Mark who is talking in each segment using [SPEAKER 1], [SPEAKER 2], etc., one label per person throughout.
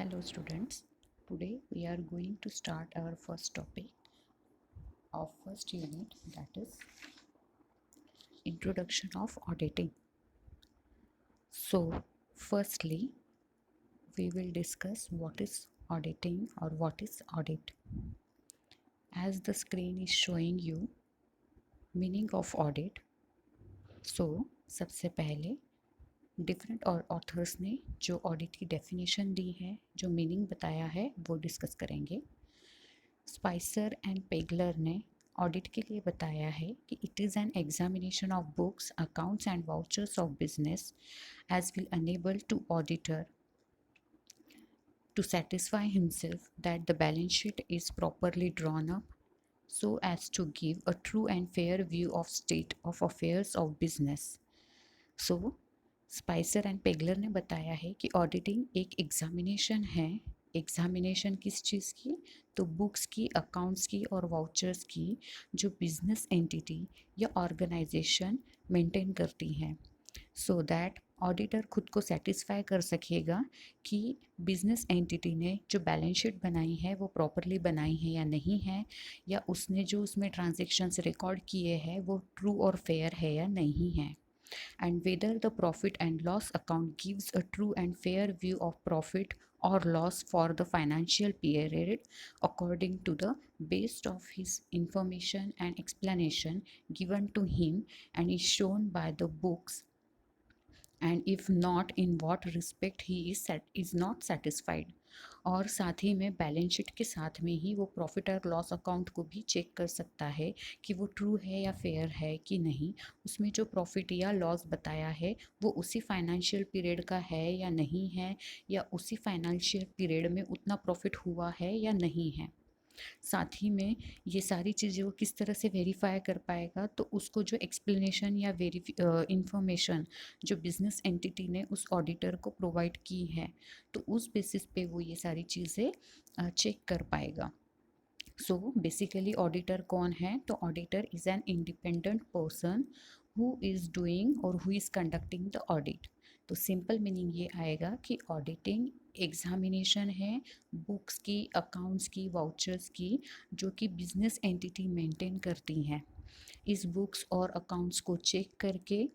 [SPEAKER 1] Hello students, today we are going to start our first topic of first unit, that is introduction of auditing. So firstly we will discuss what is auditing or what is audit. As the screen is showing you meaning of audit, so सबसे पहले different और authors ने जो audit की definition दी है, जो meaning बताया है, वो डिस्कस करेंगे। स्पाइसर एंड पेगलर ने ऑडिट के लिए बताया है कि it is an examination of books, accounts and vouchers of business as will enable to auditor to satisfy himself that the balance sheet is properly drawn up so as to give a true and fair view of state of affairs of business. So Spicer and Pegler ने बताया है कि auditing एक examination है। Examination किस चीज़ की? तो books की, अकाउंट्स की और वाउचर्स की, जो बिजनेस एंटिटी या ऑर्गेनाइजेशन मेंटेन करती हैं, सो दैट ऑडिटर खुद को सेटिस्फाई कर सकेगा कि बिजनेस एंटिटी ने जो बैलेंस शीट बनाई है वो प्रॉपरली बनाई है या नहीं है, या उसने जो उसमें ट्रांजेक्शन्स रिकॉर्ड किए हैं वो ट्रू और फेयर है या नहीं है, and whether the profit and loss account gives a true and fair view of profit or loss for the financial period according to the based of his information and explanation given to him and is shown by the books, and if not, in what respect he is not satisfied. और साथ ही में balance sheet के साथ में ही वो profit और loss account को भी चेक कर सकता है कि वो ट्रू है या फेयर है कि नहीं, उसमें जो प्रॉफिट या लॉस बताया है वो उसी फाइनेंशियल पीरियड का है या नहीं है, या उसी फाइनेंशियल पीरियड में उतना प्रॉफिट हुआ है या नहीं है। साथ ही में ये सारी चीज़ें वो किस तरह से वेरीफाई कर पाएगा, तो उसको जो एक्सप्लेनेशन या इंफॉर्मेशन जो बिजनेस एंटिटी ने उस ऑडिटर को प्रोवाइड की है, तो उस बेसिस पे वो ये सारी चीज़ें चेक कर पाएगा। सो बेसिकली ऑडिटर कौन है? तो auditor is an independent person who is doing और who is conducting the audit. तो सिंपल मीनिंग ये आएगा कि ऑडिटिंग एग्जामिनेशन है बुक्स की, अकाउंट्स की, वाउचर्स की, जो कि बिजनेस एंटिटी मेंटेन करती हैं। इस बुक्स और अकाउंट्स को चेक करके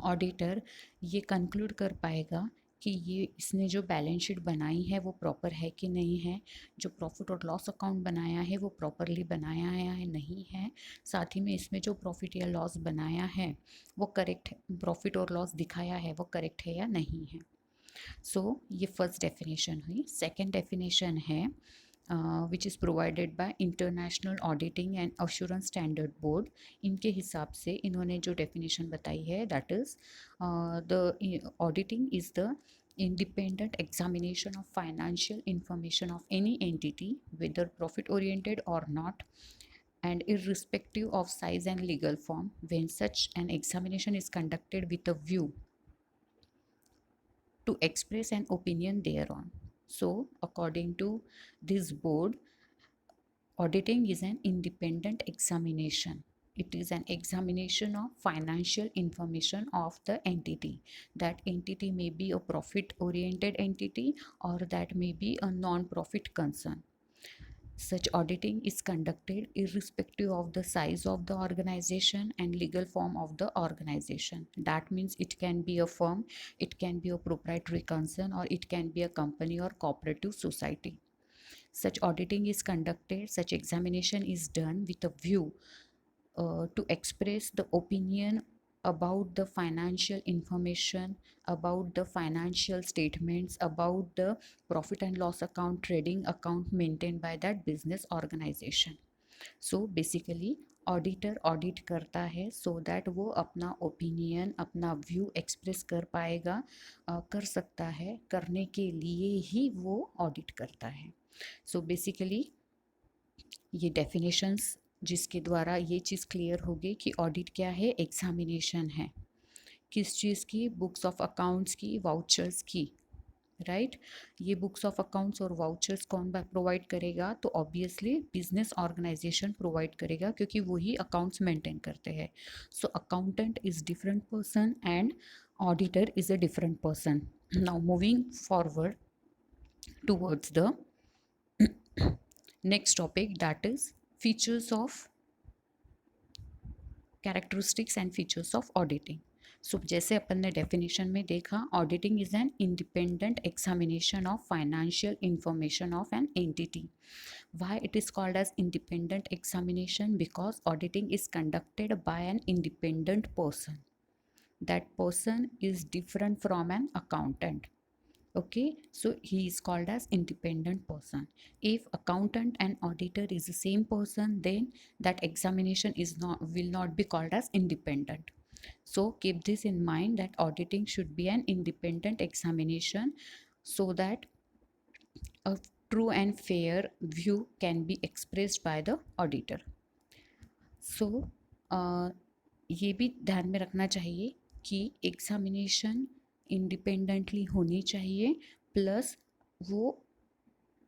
[SPEAKER 1] ऑडिटर ये कंक्लूड कर पाएगा कि ये इसने जो बैलेंस शीट बनाई है वो प्रॉपर है कि नहीं है, जो प्रॉफिट और लॉस अकाउंट बनाया है वो प्रॉपरली बनाया है या नहीं है, साथ ही में इसमें जो प्रॉफिट या लॉस बनाया है वो करेक्ट, प्रॉफिट और लॉस दिखाया है वो करेक्ट है या नहीं है। सो ये फर्स्ट डेफिनेशन हुई। सेकेंड डेफिनेशन है which is provided by international auditing and assurance standard board. इनके हिसाब से इन्होंने जो डेफिनेशन बताई है, that is the auditing is the independent examination of financial information of any entity, whether profit oriented or not, and irrespective of size and legal form, when such an examination is conducted with a view to express an opinion thereon. So according to this board, auditing is an independent examination. It is an examination of financial information of the entity. That entity may be a profit oriented entity or that may be a non-profit concern. Such auditing is conducted irrespective of the size of the organization and legal form of the organization. That means it can be a firm, it can be a proprietary concern, or it can be a company or cooperative society. Such auditing is conducted, such examination is done with a view to express the opinion about the financial information, about the financial statements, about the profit and loss account, trading account maintained by that business organization. So basically auditor audit करता है so that वो अपना opinion, अपना view express कर पाएगा, कर सकता है, करने के लिए ही वो ऑडिट करता है। सो बेसिकली ये डेफिनेशंस जिसके द्वारा ये चीज़ क्लियर होगी कि ऑडिट क्या है, एग्जामिनेशन है। किस चीज़ की? बुक्स ऑफ अकाउंट्स की, वाउचर्स की, राइट ये बुक्स ऑफ अकाउंट्स और वाउचर्स कौन प्रोवाइड करेगा? तो ऑब्वियसली बिजनेस ऑर्गेनाइजेशन प्रोवाइड करेगा, क्योंकि वही अकाउंट्स मेंटेन करते हैं। So accountant is different person and auditor is a different person. Now moving forward, towards the next topic, that is features of characteristics and features of auditing. So जैसे अपन ने definition में देखा, auditing is an independent examination of financial information of an entity. Why it is called as independent examination? Because auditing is conducted by an independent person. That person is different from an accountant. Okay, so he is called as independent person. If accountant and auditor is the same person, then that examination is not will not be called as independent. So keep this in mind, that auditing should be an independent examination, so that a true and fair view can be expressed by the auditor. So ये भी ध्यान में रखना चाहिए कि examination independently होनी चाहिए, plus वो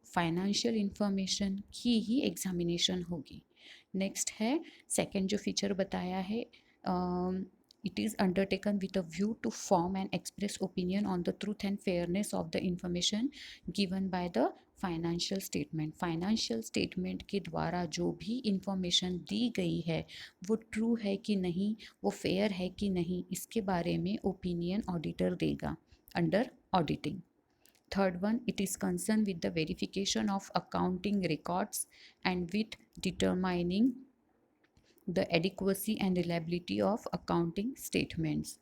[SPEAKER 1] फाइनेंशियल इंफॉर्मेशन की ही एग्जामिनेशन होगी. नेक्स्ट है सेकंड जो फीचर बताया है, it is undertaken with a view to form and express opinion on the truth and fairness of the information given by the financial statement. Financial statement के द्वारा जो भी इंफॉर्मेशन दी गई है वो ट्रू है कि नहीं, वो फेयर है कि नहीं, इसके बारे में ओपिनियन ऑडिटर देगा under auditing. Third one, it is concerned with the verification of accounting records and with determining the adequacy and reliability of accounting statements.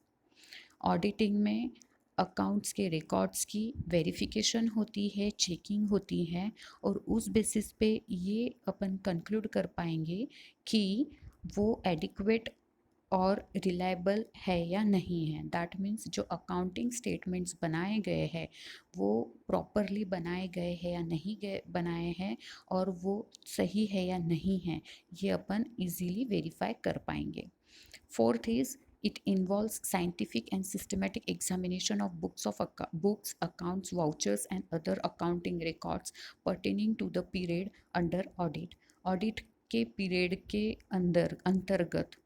[SPEAKER 1] Auditing में अकाउंट्स के रिकॉर्ड्स की वेरिफिकेशन होती है, चेकिंग होती है, और उस बेसिस पे ये अपन कंक्लूड कर पाएंगे कि वो एडिक्वेट और रिलायबल है या नहीं है. दैट मीन्स जो अकाउंटिंग स्टेटमेंट्स बनाए गए हैं वो प्रॉपरली बनाए गए हैं या नहीं गए बनाए हैं, और वो सही है या नहीं है, ये अपन इजीली वेरीफाई कर पाएंगे. Fourth is, it involves scientific and systematic examination of books, accounts, vouchers and other accounting records pertaining to the period under audit. Audit के पीरियड के अंतर्गत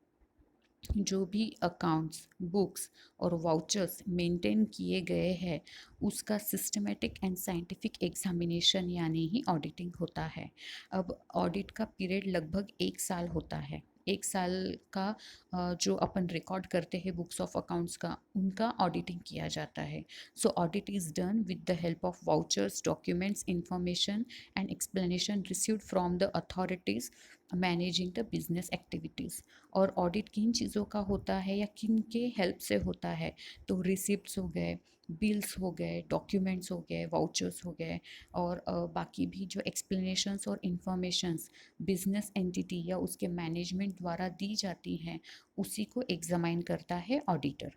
[SPEAKER 1] जो भी अकाउंट्स, बुक्स और वाउचर्स मेंटेन किए गए हैं उसका सिस्टमेटिक एंड साइंटिफिक एग्जामिनेशन यानी ही ऑडिटिंग होता है. अब ऑडिट का पीरियड लगभग 1 साल होता है. 1 साल का जो अपन रिकॉर्ड करते हैं बुक्स ऑफ अकाउंट्स का, उनका ऑडिटिंग किया जाता है. So audit is done with the help of vouchers, documents, information and explanation received from the authorities managing the business activities. और ऑडिट किन चीज़ों का होता है या किन के हेल्प से होता है, तो रिसिप्ट्स हो गए, बिल्स हो गए, डॉक्यूमेंट्स हो गए, वाउचर्स हो गए, और बाकी भी जो एक्सप्लेनेशंस और इंफॉर्मेशंस बिजनेस एंटिटी या उसके मैनेजमेंट द्वारा दी जाती हैं, उसी को एग्जामाइन करता है auditor.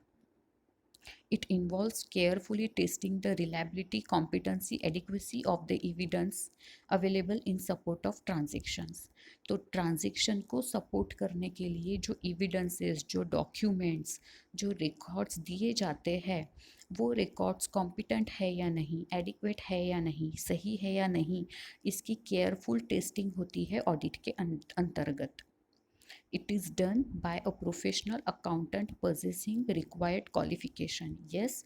[SPEAKER 1] It involves carefully testing the reliability, competency, adequacy of the evidence available in support of transactions. तो ट्रांजेक्शन को सपोर्ट करने के लिए जो एविडेंसेस, जो डॉक्यूमेंट्स, जो रिकॉर्ड्स दिए जाते हैं, वो रिकॉर्ड्स कॉम्पिटेंट है या नहीं, एडिक्वेट है या नहीं, सही है या नहीं, इसकी केयरफुल टेस्टिंग होती है ऑडिट के अंतर्गत. It is done by a professional accountant possessing required qualification. Yes,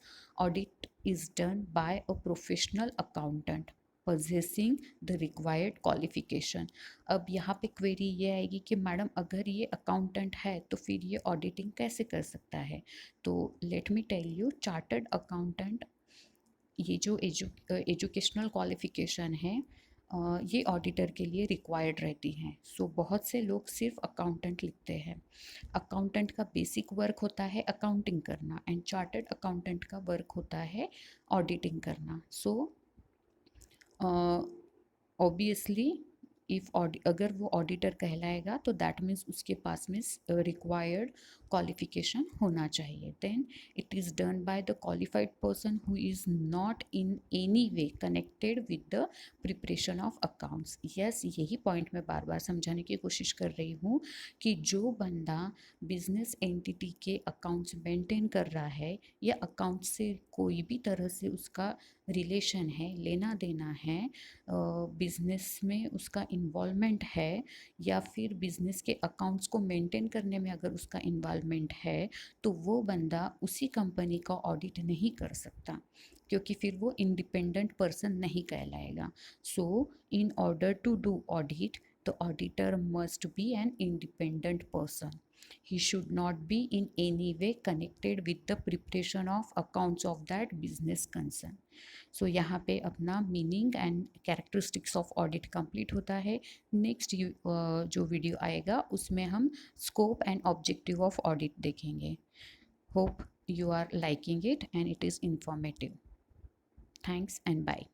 [SPEAKER 1] audit is done by a professional accountant possessing the required qualification. अब यहाँ पे क्वेरी ये आएगी कि मैडम अगर ये अकाउंटेंट है तो फिर ये ऑडिटिंग कैसे कर सकता है. तो let me tell you, chartered accountant, ये जो एजुकेशनल क्वालिफिकेशन है ये ऑडिटर के लिए रिक्वायर्ड रहती हैं. सो बहुत से लोग सिर्फ अकाउंटेंट लिखते हैं. अकाउंटेंट का बेसिक वर्क होता है अकाउंटिंग करना, एंड चार्टर्ड अकाउंटेंट का वर्क होता है ऑडिटिंग करना. सो ऑब्वियसली इफ़ अगर वो ऑडिटर कहलाएगा तो दैट मीन्स उसके पास में रिक्वायर्ड क्वालिफिकेशन होना चाहिए. Then it is done by the qualified person who is not in any way connected with the preparation of accounts. Yes, यही पॉइंट मैं बार बार समझाने की कोशिश कर रही हूँ कि जो बंदा बिजनेस एंटिटी के अकाउंट्स मेंटेन कर रहा है या अकाउंट से कोई भी तरह से उसका रिलेशन है, लेना देना है, बिजनेस में उसका इन्वॉल्वमेंट है, या फिर बिजनेस के अकाउंट्स को मेंटेन करने में अगर उसका इन्वॉल्वमेंट है, तो वो बंदा उसी कंपनी का ऑडिट नहीं कर सकता. क्योंकि फिर वो इंडिपेंडेंट पर्सन नहीं कहलाएगा. So in order to do audit, the auditor must be an independent person. He should not be in any way connected with the preparation of accounts of that business concern. So यहाँ पे अपना meaning and characteristics of audit complete होता है. Next जो video आएगा उसमें हम scope and objective of audit देखेंगे. Hope you are liking it and it is informative. Thanks and bye.